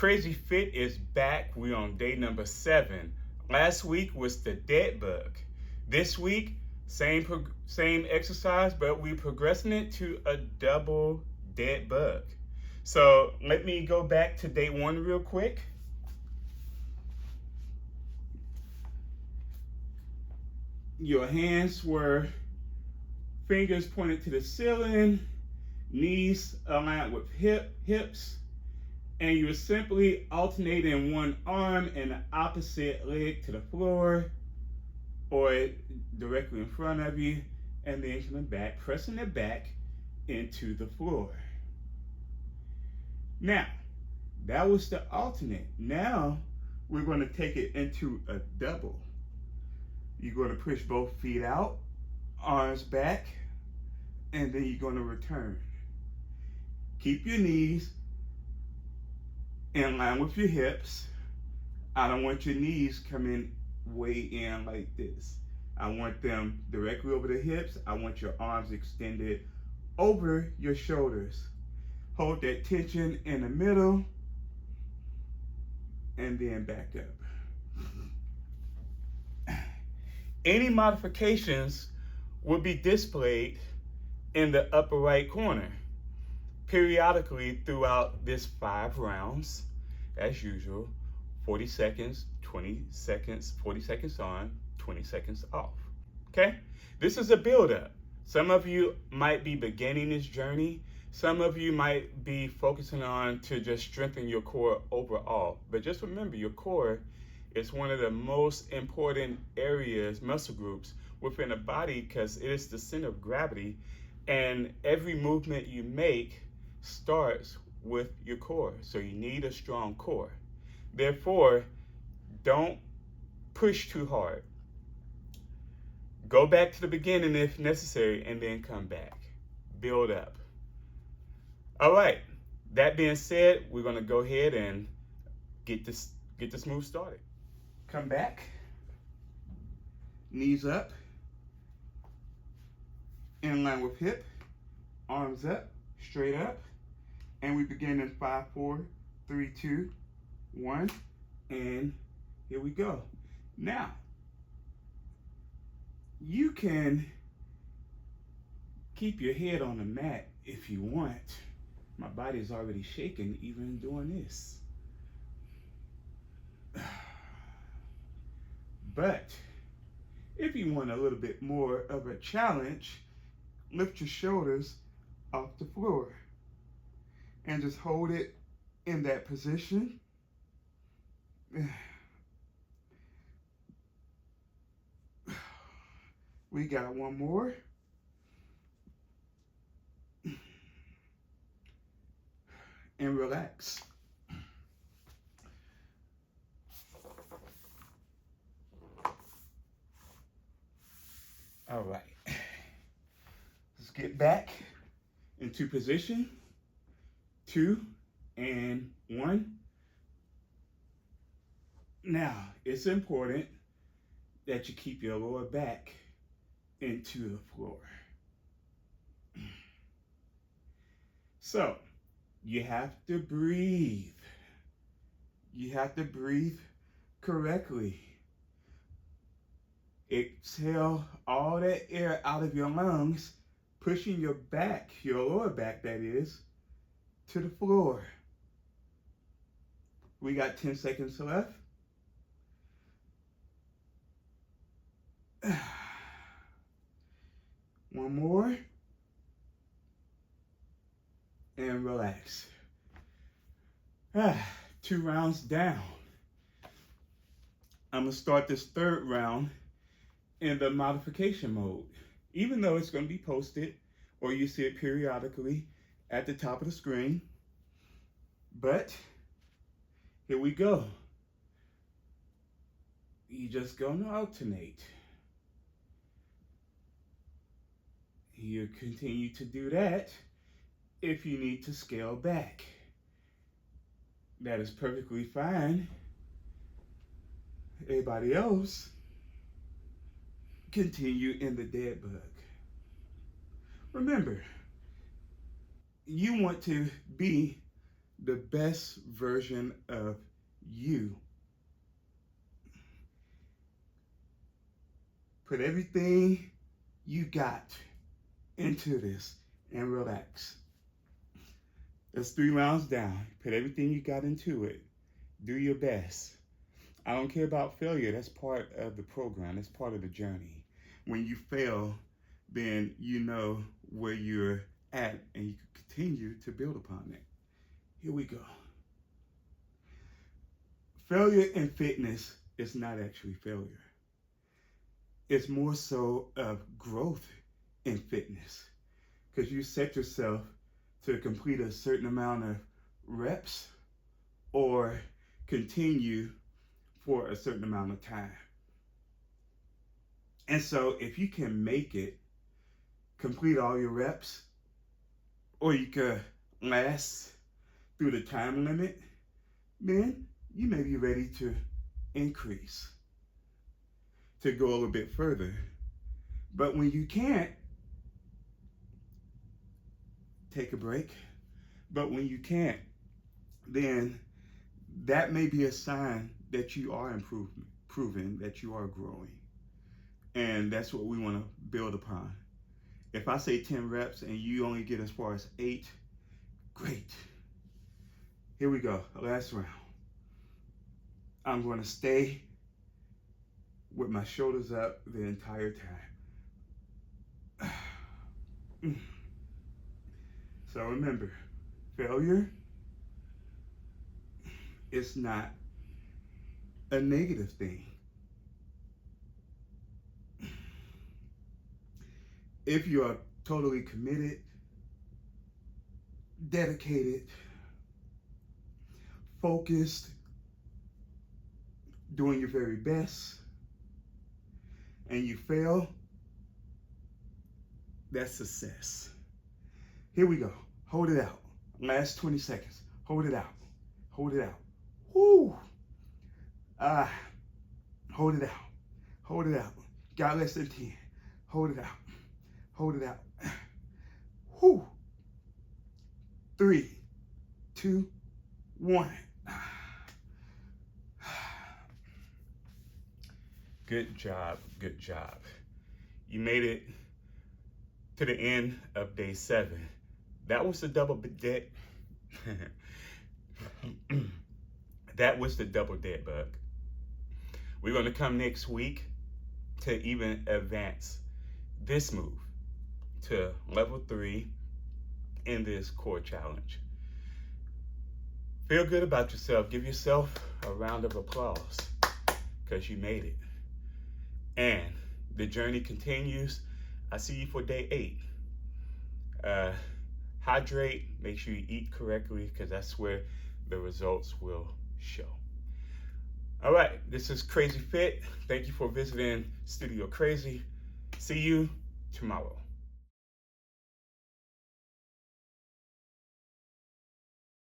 KrazyFit is back. We're on day number 7. Last week was the Deadbug. This week, same exercise, but we're progressing it to a double Deadbug. So let me go back to day 1 real quick. Your hands were fingers pointed to the ceiling, knees aligned with hips, and you're simply alternating one arm and the opposite leg to the floor or directly in front of you, and then coming back, pressing it back into the floor. Now, that was the alternate. Now, we're going to take it into a double. You're going to push both feet out, arms back, and then you're going to return. Keep your knees in line with your hips. I don't want your knees coming way in like this. I want them directly over the hips. I want your arms extended over your shoulders. Hold that tension in the middle and then back up. Any modifications will be displayed in the upper right corner periodically throughout this 5 rounds, as usual. 40 seconds, 20 seconds, 40 seconds on, 20 seconds off. Okay? This is a build-up. Some of you might be beginning this journey. Some of you might be focusing on to just strengthen your core overall. But just remember, your core is one of the most important areas, muscle groups within the body, because it is the center of gravity, and every movement you make starts with your core. So you need a strong core. Therefore, don't push too hard. Go back to the beginning if necessary, and then come back. Build up. All right, that being said, we're gonna go ahead and get this move started. Come back, knees up, in line with hip, arms up, straight up, and we begin in 5, 4, 3, 2, 1, and here we go. Now, you can keep your head on the mat if you want. My body is already shaking even doing this. But if you want a little bit more of a challenge, lift your shoulders off the floor and just hold it in that position. We got one more. And relax. All right, let's get back into position. 2 and 1. Now, it's important that you keep your lower back into the floor. So, you have to breathe. You have to breathe correctly. Exhale all that air out of your lungs, pushing your back, your lower back that is, to the floor. We got 10 seconds left. One more. And relax. 2 rounds down. I'm gonna start this 3rd round in the modification mode. Even though it's gonna be posted or you see it periodically at the top of the screen. But here we go. You just gonna alternate. You continue to do that if you need to scale back. That is perfectly fine. Everybody else, continue in the Deadbug. Remember, you want to be the best version of you. Put everything you got into this and relax. That's 3 rounds down. Put everything you got into it. Do your best. I don't care about failure. That's part of the program. That's part of the journey. When you fail, then you know where you're at and you can continue to build upon it. Here we go. Failure in fitness is not actually failure. It's more so of growth in fitness, because you set yourself to complete a certain amount of reps or continue for a certain amount of time. And so if you can make it, complete all your reps, or you could last through the time limit, then you may be ready to increase, to go a little bit further. But when you can't, take a break. But when you can't, then that may be a sign that you are improving, that you are growing. And that's what we want to build upon. If I say 10 reps and you only get as far as 8, great. Here we go, last round. I'm going to stay with my shoulders up the entire time. So remember, failure is not a negative thing. If you are totally committed, dedicated, focused, doing your very best, and you fail, that's success. Here we go. Hold it out. Last 20 seconds. Hold it out. Hold it out. Woo! Hold it out. Hold it out. Got less than 10. Hold it out. Hold it out. Woo! 3, 2, 1. Good job. Good job. You made it to the end of day 7. That was the double dead. That was the double dead bug. We're going to come next week to even advance this move to level 3 in this core challenge. Feel good about yourself. Give yourself a round of applause because you made it. And the journey continues. I see you for day 8. Hydrate, make sure you eat correctly because that's where the results will show. All right, this is KrazyFit. Thank you for visiting Studio Krazy. See you tomorrow.